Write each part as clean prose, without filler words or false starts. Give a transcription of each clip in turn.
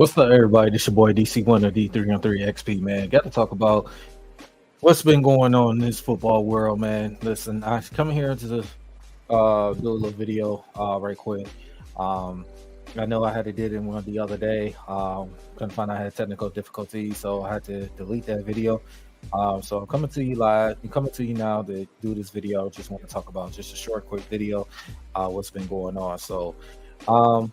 What's up, everybody? This your boy DC1 of D313XP, man. Got to talk about what's been going on in this football world, man. Listen, I come here to do a little video right quick. Um, I know I had to did it one the other day. Couldn't find I had technical difficulties, so I had to delete that video. So I'm coming to you live. I'm coming to you now to do this video. Just want to talk about just a short, quick video. What's been going on? Um,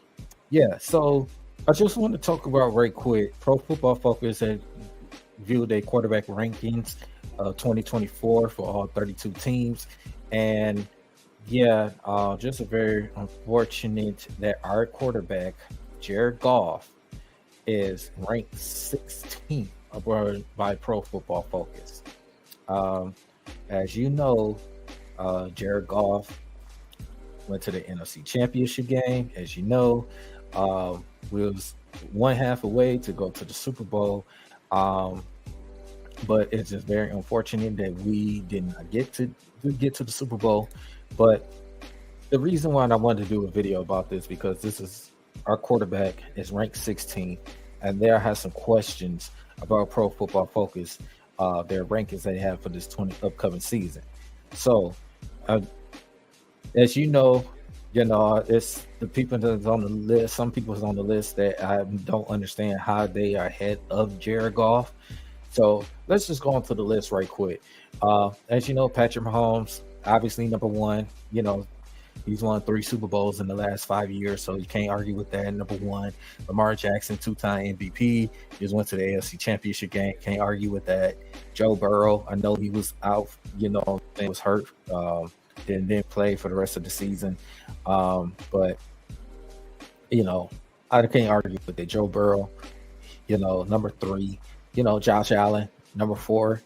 so I just want to talk about right quick. Pro Football Focus had viewed their quarterback rankings 2024 for all 32 teams, and just a very unfortunate that our quarterback Jared Goff is ranked 16th by Pro Football Focus. As you know, Jared Goff went to the NFC Championship game. As you know, we was one half away to go to the Super Bowl. But it's just very unfortunate that we did not get to the Super Bowl. But the reason why I wanted to do a video about this, because this is our quarterback is ranked 16th, and there has some questions about Pro Football Focus, their rankings they have for this upcoming season. So, as you know, it's the people that's on the list. Some people's on the list that I don't understand how they are ahead of Jared Goff. So let's just go on to the list right quick. As you know, Patrick Mahomes, obviously number one. He's won 3 Super Bowls in the last 5 years, so you can't argue with that. Number one. Lamar Jackson, 2-time MVP, just went to the AFC Championship game. Can't argue with that. Joe Burrow, I know he was out, he was hurt. Didn't play for the rest of the season. But I can't argue with that. Joe Burrow, number 3, Josh Allen, number 4.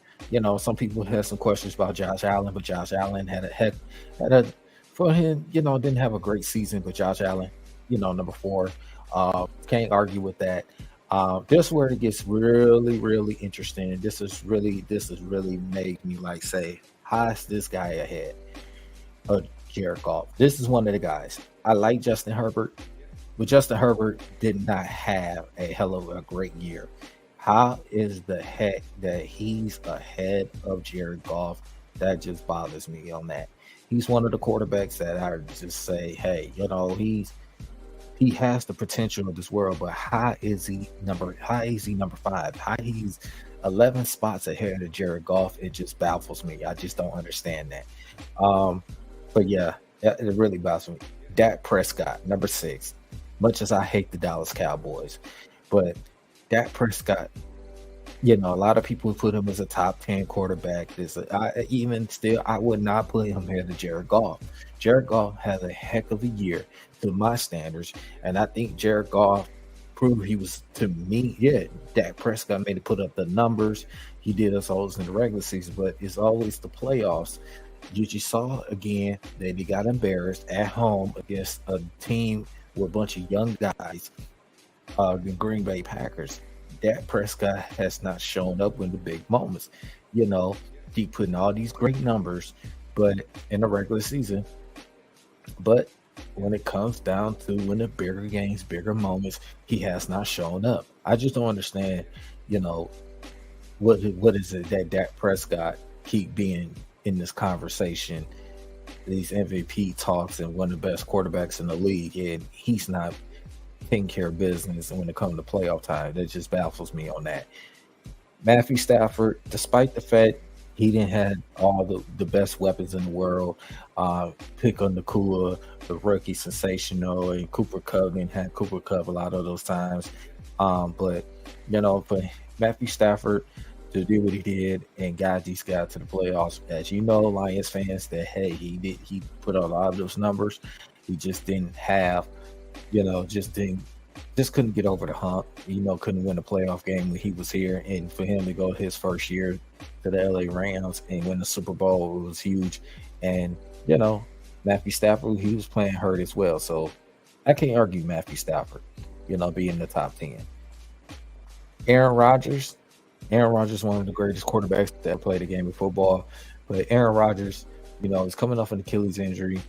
Some people had some questions about Josh Allen, but Josh Allen didn't have a great season, but Josh Allen, number 4. Can't argue with that. This is where it gets really, really interesting. This is really made me say, how is this guy ahead of Jared Goff? This is one of the guys. I like Justin Herbert, but Justin Herbert did not have a hell of a great year. How is the heck that he's ahead of Jared Goff? That just bothers me on that. He's one of the quarterbacks that I just say, hey, he has the potential of this world, but how is he number 5? How he's 11 spots ahead of Jared Goff? It just baffles me. I just don't understand that. But yeah, it really baffles me. Dak Prescott, number 6. Much as I hate the Dallas Cowboys, but Dak Prescott, a lot of people put him as a top 10 quarterback. I would not put him ahead of Jared Goff. Jared Goff had a heck of a year to my standards, and I think Jared Goff proved he was, to me, Dak Prescott made it put up the numbers. He did us always in the regular season, but it's always the playoffs. You saw again that he got embarrassed at home against a team with a bunch of young guys, the Green Bay Packers. Dak Prescott has not shown up in the big moments. He putting all these great numbers, but in the regular season. But when it comes down to when the bigger games, bigger moments, he has not shown up. I just don't understand, what is it that Dak Prescott keep being in this conversation, these MVP talks, and one of the best quarterbacks in the league, and he's not taking care of business when it comes to playoff time. That just baffles me on that. Matthew Stafford, despite the fact he didn't have all the best weapons in the world, pick on Nakua, the rookie sensational, and Cooper Kupp, and had Cooper Kupp a lot of those times. But for Matthew Stafford to do what he did and guide these guys to the playoffs, as you know, Lions fans, that hey, he put out a lot of those numbers. He just didn't have, just couldn't get over the hump. Couldn't win a playoff game when he was here, and for him to go his first year to the LA Rams and win the Super Bowl, it was huge. And Matthew Stafford, he was playing hurt as well, so I can't argue Matthew Stafford, being in the top 10. Aaron Rodgers, one of the greatest quarterbacks that played the game of football, but Aaron Rodgers, is coming off an Achilles injury.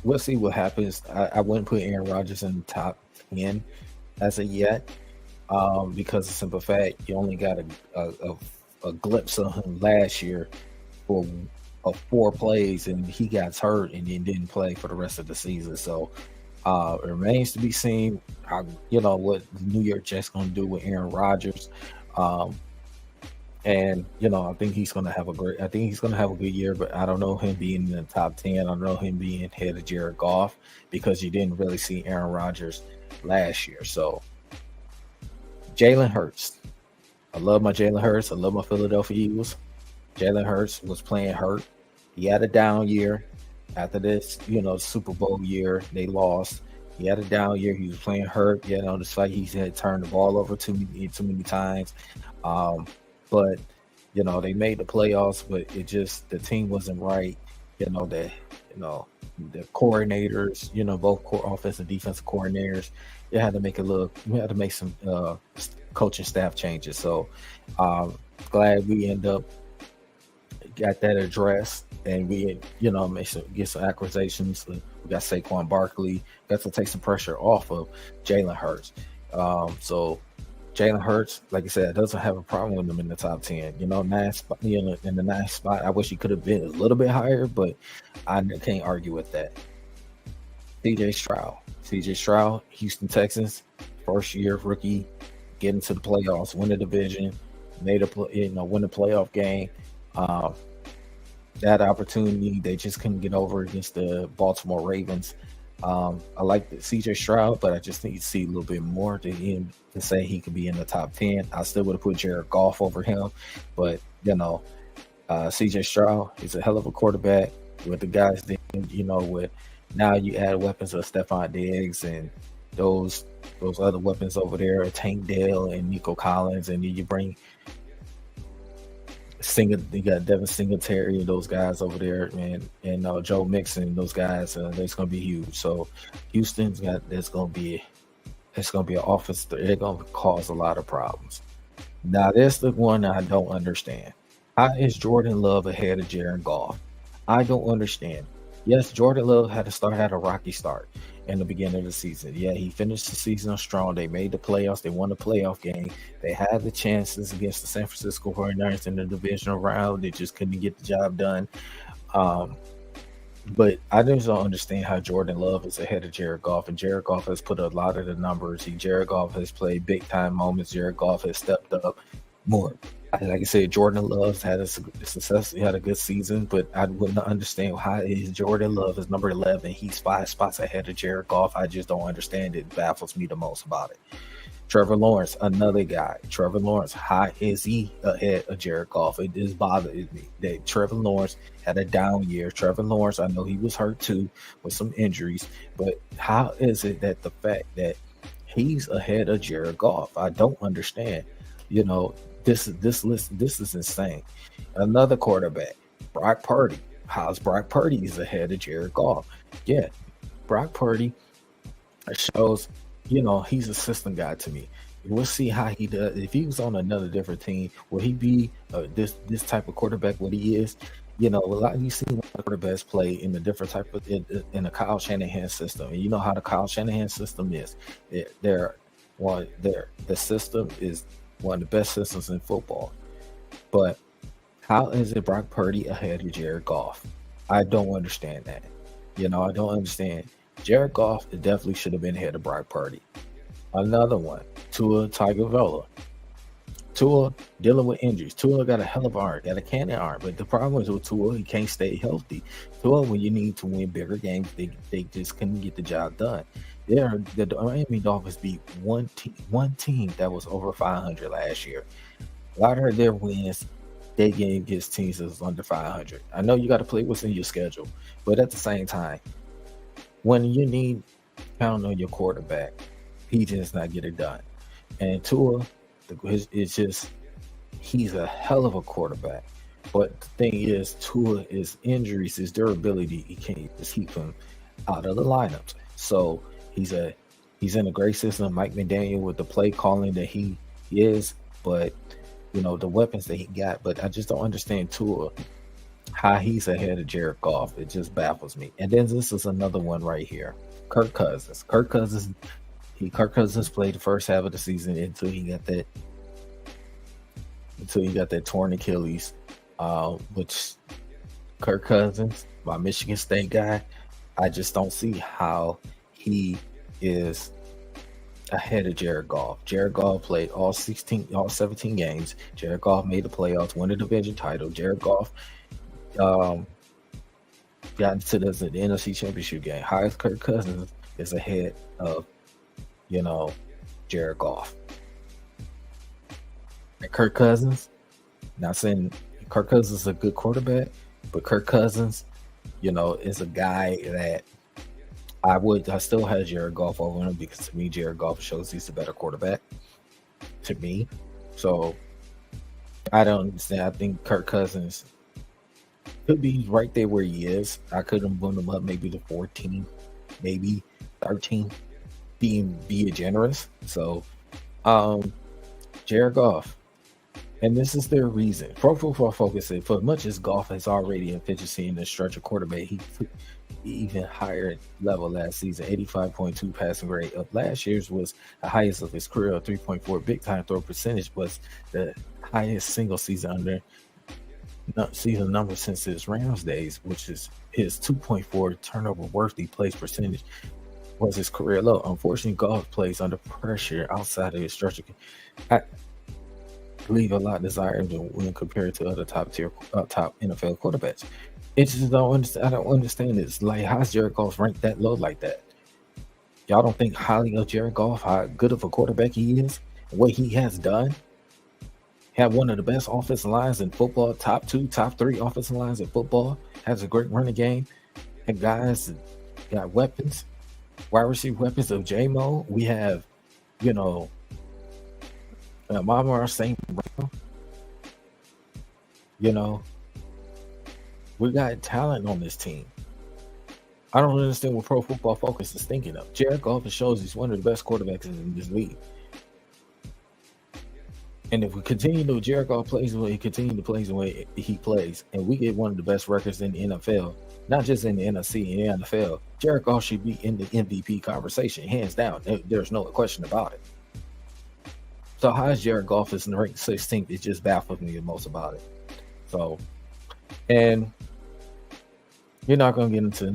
We'll see what happens. I wouldn't put Aaron Rodgers in the top 10 as of yet, because of simple fact you only got a glimpse of him last year for of 4 plays, and he got hurt and then didn't play for the rest of the season. So it remains to be seen how, what the New York Jets going to do with Aaron Rodgers. Um, and I think he's going to have a good year, but I don't know him being in the top 10. I don't know him being ahead of Jared Goff because you didn't really see Aaron Rodgers last year. So Jalen Hurts. I love my Jalen Hurts. I love my Philadelphia Eagles. Jalen Hurts was playing hurt. He had a down year after this, Super Bowl year. They lost. He had a down year. He was playing hurt. Despite he had turned the ball over too many times. But they made the playoffs, but the team wasn't right. The coordinators, both offensive and defensive coordinators, they had to make some coaching staff changes. So glad we end up got that addressed, and we get some acquisitions. We got Saquon Barkley. Got to take some pressure off of Jalen Hurts. So Jalen Hurts, like I said, doesn't have a problem with him in the top 10. In the 9th spot. I wish he could have been a little bit higher, but I can't argue with that. CJ Stroud, Houston Texans, first year rookie, getting to the playoffs, win the division, win the playoff game. That opportunity they just couldn't get over against the Baltimore Ravens. I like the CJ Stroud, but I just need to see a little bit more to him to say he could be in the top 10. I still would have put Jared Goff over him, but CJ Stroud is a hell of a quarterback with the guys that with now you add weapons of Stephon Diggs and those other weapons over there, Tank Dell and Nico Collins, and then you bring you got Devin Singletary and those guys over there, and Joe Mixon, those guys, that's going to be huge. So Houston's it's going to be an offense. They're going to cause a lot of problems. Now, that's the one I don't understand. How is Jordan Love ahead of Jared Goff? I don't understand. Yes, Jordan Love had a rocky start in the beginning of the season. Yeah, he finished the season strong. They made the playoffs. They won the playoff game. They had the chances against the San Francisco 49ers in the divisional round. They just couldn't get the job done. But I just don't understand how Jordan Love is ahead of Jared Goff. And Jared Goff has put a lot of the numbers. Jared Goff has played big-time moments. Jared Goff has stepped up more. Like I said, Jordan Love had a success. He had a good season, but I wouldn't understand how is Jordan Love is number 11. He's 5 spots ahead of Jared Goff. I just don't understand it. It baffles me the most about it. Trevor Lawrence, another guy. Trevor Lawrence, how is he ahead of Jared Goff? It just bothers me that Trevor Lawrence had a down year. Trevor Lawrence, I know he was hurt too with some injuries, but how is it that the fact that he's ahead of Jared Goff? I don't understand. This is insane. Another quarterback, Brock Purdy. How's Brock Purdy is ahead of Jared Goff? Yeah, Brock Purdy shows, he's a system guy to me. We'll see how he does. If he was on another different team, will he be this type of quarterback? What he is, you see a lot of quarterbacks play in the different type of in the Kyle Shanahan system, and you know how the Kyle Shanahan system is. The system is one of the best systems in football. But how is it Brock Purdy ahead of Jared Goff? I don't understand that. I don't understand. Jared Goff definitely should have been ahead of Brock Purdy. Another one, Tua Tagovailoa. Tua dealing with injuries. Tua got a hell of an arm, got a cannon arm. But the problem is with Tua, he can't stay healthy. Tua, when you need to win bigger games, they just couldn't get the job done. The Miami Dolphins beat one team that was over 500 last year. A lot of their wins, they gave against teams that was under 500. I know you got to play what's in your schedule, but at the same time, when you need count on your quarterback, he just not get it done. And Tua, he's a hell of a quarterback. But the thing is, Tua, his injuries, his durability, he can't just keep him out of the lineups. So he's in a great system. Mike McDaniel with the play calling that he is, but the weapons that he got. But I just don't understand Tua, how he's ahead of Jared Goff. It just baffles me. And then this is another one right here. Kirk Cousins. Kirk Cousins played the first half of the season until he got that torn Achilles, which Kirk Cousins, my Michigan State guy, I just don't see how he is ahead of Jared Goff. Jared Goff played all 17 games. Jared Goff made the playoffs, won the division title. Jared Goff got into the NFC Championship game. How is Kirk Cousins is ahead of, Jared Goff? And Kirk Cousins, not saying Kirk Cousins is a good quarterback, but Kirk Cousins, is a guy that I still have Jared Goff over him, because to me, Jared Goff shows he's the better quarterback to me. So I don't understand. I think Kirk Cousins could be right there where he is. I couldn't bump him up maybe to 14, maybe 13, being generous. So Jared Goff. And this is their reason. Pro Football Focus said, for as much as Goff has already efficiency in the stretch of quarterback, he took even higher level last season, 85.2 passing grade. Last year's was the highest of his career, 3.4. Big time throw percentage was the highest single season number since his Rams days, which is his 2.4 turnover worthy plays percentage was his career low. Unfortunately, Goff plays under pressure outside of his structure. I leave a lot desired when compared to other top NFL quarterbacks. It's just I don't understand this. Like, how's Jared Goff ranked that low like that? Y'all don't think highly of Jared Goff, how good of a quarterback he is, what he has done? Have one of the best offensive lines in football, top 2, top 3 offensive lines in football, has a great running game, and guys got weapons, wide receiver weapons of J-Mo. We have, Mama St. Brown. We got talent on this team. I don't understand what Pro Football Focus is thinking of. Jared Goff shows he's one of the best quarterbacks in this league. And if we continue to Jared Goff plays the way he continues to play the way he plays, and we get one of the best records in the NFL, not just in the NFC, in the NFL, Jared Goff should be in the MVP conversation, hands down. There's no question about it. So how is Jared Goff is ranked 16th? It just baffles me the most about it. So, and you're not going to get into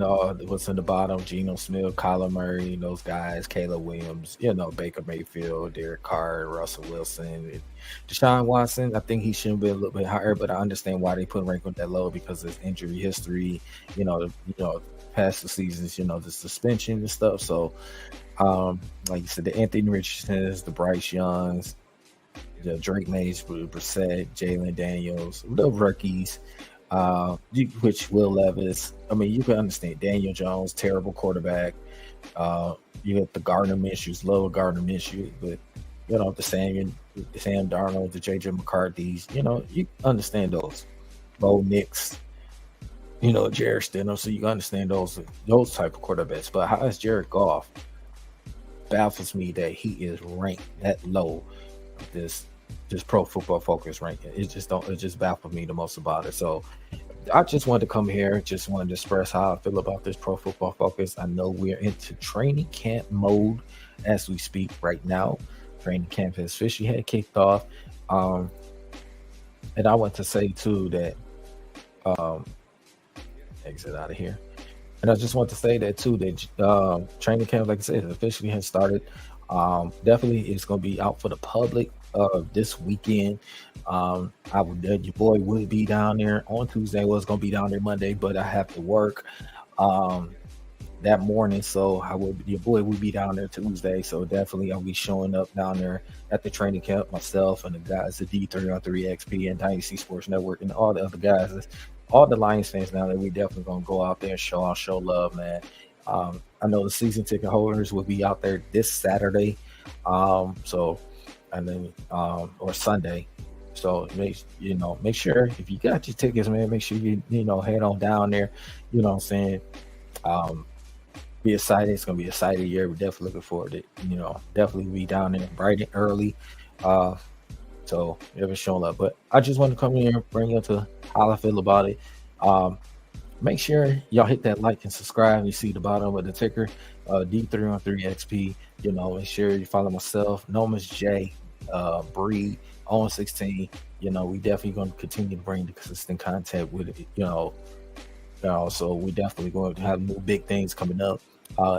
what's in the bottom. Geno Smith, Kyler Murray, those guys, Caleb Williams, Baker Mayfield, Derek Carr, Russell Wilson, Deshaun Watson. I think he should be a little bit higher, but I understand why they put rank that low, because of his injury history, past the seasons, the suspension and stuff. So, like you said, the Anthony Richardsons, the Bryce Youngs, the Drake Mays, Brissett, Jalen Daniels, the rookies, which Will Levis. I mean, you can understand Daniel Jones, terrible quarterback. You got the Gardner Minshew's, lower Gardner Minshew, but the Sam Darnold, the JJ McCarthy's. You understand those. Bo Nix, Jared Stidham. So you understand those type of quarterbacks. But how is Jared Goff? Baffles me that he is ranked that low. This Pro Football Focus ranking. It just baffles me the most about it. So I just wanted to come here, just wanted to express how I feel about this Pro Football Focus. I know we're into training camp mode as we speak right now. Training camp has officially had kicked off. And I want to say too that exit out of here. And I just want to say that too, that training camp, like I said, officially has started. Definitely it's going to be out for the public this weekend. Your boy would be down there on Tuesday. I was going to be down there Monday, but I have to work that morning. So your boy would be down there Tuesday. So definitely I'll be showing up down there at the training camp, myself and the guys at D313XP and Dynasty Sports Network and all the other guys. All the Lions fans now that we definitely gonna go out there and show love, man. I know the season ticket holders will be out there this Saturday, or Sunday. So make sure if you got your tickets, man, make sure you head on down there. You know what I'm saying? Be excited. It's gonna be a exciting year. We're definitely looking forward to it. Definitely be down there bright and early. So never showing up, but I just want to come here and bring you to how I feel about it. make sure y'all hit that like and subscribe. You see the bottom of the ticker, D313XP. Make sure you follow myself, Nomas J, Breed, on 16. We definitely going to continue to bring the consistent content with it. So we definitely going to have new big things coming up.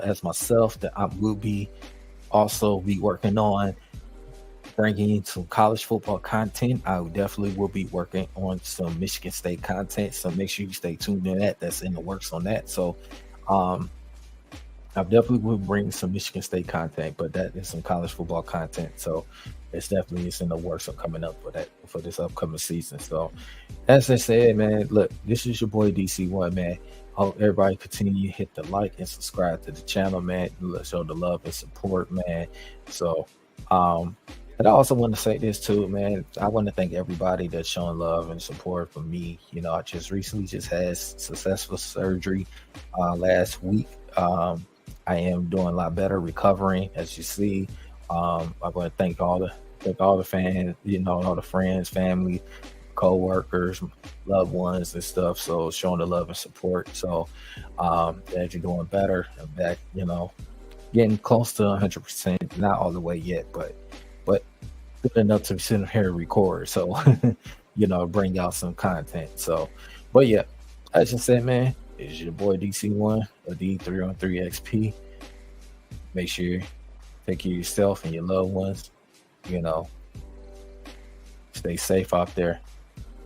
As myself, that I will be also be working on bringing in some college football content. I definitely will be working on some Michigan State content. So make sure you stay tuned to that. That's in the works on that. So I definitely will bring some Michigan State content, but that is some college football content. So it's definitely in the works of coming up for this upcoming season. So as I said, man, look, this is your boy DC1, man. Hope everybody continue to hit the like and subscribe to the channel, man. Let's show the love and support, man. So and I also want to say this too, man. I want to thank everybody that's showing love and support for me. I just recently had successful surgery last week. I am doing a lot better, recovering, as you see. I'm going to thank all the fans, all the friends, family, co-workers, loved ones and stuff. So showing the love and support. So as you're doing better and back, getting close to 100%, not all the way yet, but good enough to sit here and record. So, bring y'all some content. So, but yeah, as I said, man, it's your boy DC1 or D313XP. Make sure you take care of yourself and your loved ones. Stay safe out there.